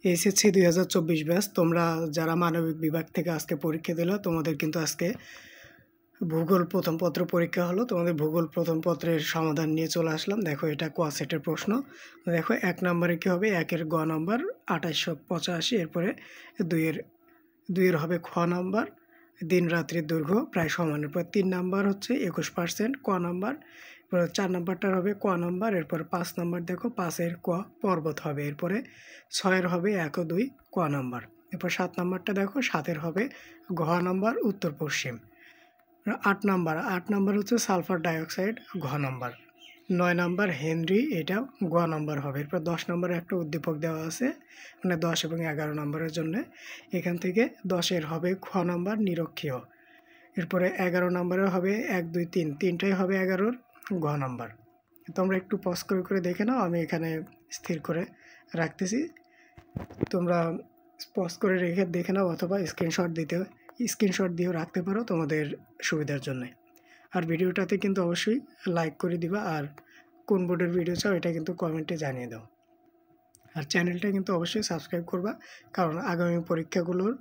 HSC 2024 batch তোমরা যারা মানবিক বিভাগ থেকে আজকে পরীক্ষা দিলো তোমাদের কিন্তু আজকে ভূগোল প্রথম পত্র পরীক্ষা হলো। তোমাদের ভূগোল প্রথম পত্রের সমাধান নিয়ে চলে আসলাম। দেখো এটা ক সেটের প্রশ্ন। দেখো 1 নম্বরে কী হবে, 1-এর গ নম্বর 2885, এরপরে 2-এর হবে খ নম্বর দিন রাত্রির দৈর্ঘ্য প্রায় সমান, এরপর 3 নম্বর হচ্ছে 21% ক নম্বর, এরপরে 4 নম্বরটার হবে ক নম্বর, এরপরে 5 নম্বর দেখো 5-এর ক পর্বত হবে, এরপরে 6-এর হবে 1 ও 2 ক নম্বর, এরপর 7 নম্বরটা দেখো 7-এর হবে ঘ নম্বর উত্তর পশ্চিম, 8 নম্বর হচ্ছে সালফার ডাইঅক্সাইড ঘ নম্বর, 9 নম্বর হেনরি এটা গ নম্বর হবে, এরপর 10 নম্বরে একটা উদ্দীপক দেওয়া আছে মানে 10 এবং 11 নম্বরের জন্য, এখান থেকে 10-এর হবে খ নম্বর নিরক্ষীয়, এরপরে 11 নম্বরে হবে 1 2 3 তিনটাই হবে 11-র ঘ নম্বর। তোমরা একটু পজ করে দেখে নাও, আমি এখানে স্থির করে রাখতেছি, তোমরা পজ করে রেখে দেখে নাও অথবা স্ক্রিনশট দিয়েও রাখতে পারো তোমাদের সুবিধার জন্য। আর ভিডিওটাতে কিন্তু অবশ্যই লাইক করে দিবা, আর কোন বোর্ডের ভিডিও চাও এটা কিন্তু কমেন্টে জানিয়ে দাও, আর চ্যানেলটা কিন্তু অবশ্যই সাবস্ক্রাইব করবা, কারণ আগামী পরীক্ষাগুলোর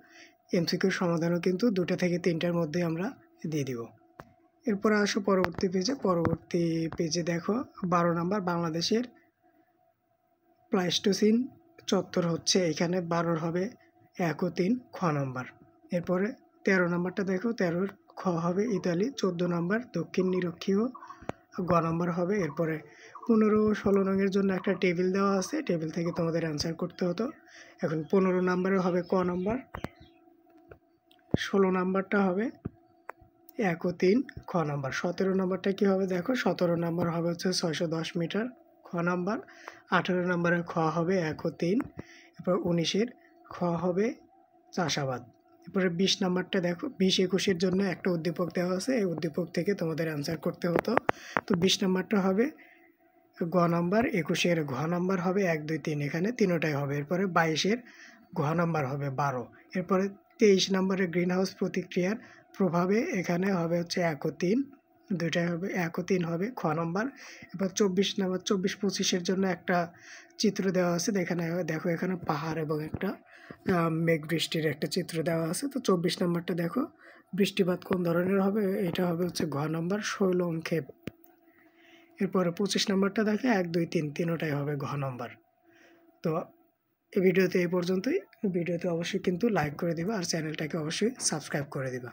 এমসিকিউর সমাধানও কিন্তু 2টা থেকে 3টার মধ্যে আমরা দিয়ে দিব। এরপরে আসো পরবর্তী পেজে দেখো 12 নম্বর বাংলাদেশের প্লাইস্টোসিন চত্বর হচ্ছে, এখানে 12-র হবে 1 ও 3 খ নম্বর, এরপরে 13 নম্বরটা দেখো 13-র খ হবে ইতালি, 14 নম্বর দক্ষিণ নিরক্ষীয় গ নম্বর হবে, এরপরে 15 ও 16 রঙের জন্য একটা টেবিল দেওয়া আছে, টেবিল থেকে তোমাদের অ্যান্সার করতে হতো। এখন 15 নম্বরে হবে ক নম্বর, 16 নম্বরটা হবে 1 ও 3 খ নম্বর, 17 নম্বরটা কী হবে দেখো, 17 নম্বর হবে হচ্ছে 610 মিটার খ নম্বর, 18 নম্বরের খ হবে 1 ও 3, এরপর 19-এর খ হবে চাষাবাদ, এরপরে 20 নম্বরটা দেখো 20-21-এর জন্য একটা উদ্দীপক দেওয়া আছে, এই উদ্দীপক থেকে তোমাদের অ্যান্সার করতে হতো। তো 20 নম্বরটা হবে গ নম্বর, 21-এর ঘ নম্বর হবে 1 2 3, এখানে তিনোটাই হবে, এরপরে 22-এর ঘ নম্বর হবে 12, এরপরে 23 নম্বরে গ্রিন হাউস প্রতিক্রিয়ার প্রভাবে এখানে হবে হচ্ছে 1 ও 3, দুইটাই হবে 1 ও 3 হবে খ নম্বর, এবার 24 নম্বর 24-25-এর জন্য একটা চিত্র দেওয়া আছে, এখানে দেখো এখানে পাহাড় এবং একটা মেঘ বৃষ্টির একটা চিত্র দেওয়া আছে। তো 24 নম্বরটা দেখো বৃষ্টিপাত কোন ধরনের হবে, এটা হবে হচ্ছে ঘ নম্বর শৈলংক্ষেপ, এরপরে 25 নম্বরটা দেখে 1 2 3 তিনোটাই হবে ঘ নম্বর। তো এই ভিডিওতে এই পর্যন্তই, ভিডিওতে অবশ্যই কিন্তু লাইক করে দিবা আর চ্যানেলটাকে অবশ্যই সাবস্ক্রাইব করে দিবা।